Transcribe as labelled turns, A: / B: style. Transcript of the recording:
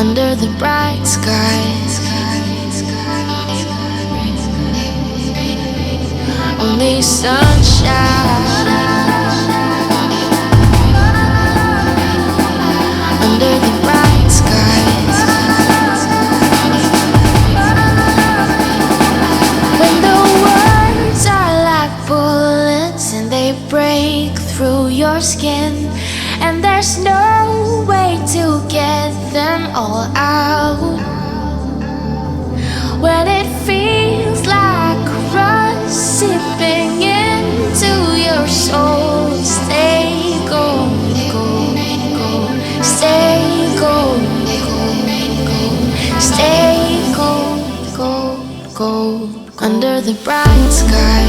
A: under the bright skies. Only sunshine under the bright skies. When the words are like bullets and they break through your skin, and there's no way to get them all out. When it feels like rust sipping into your soul, stay gold, gold, gold, stay gold, gold, gold, stay gold, gold, gold, under the bright sky.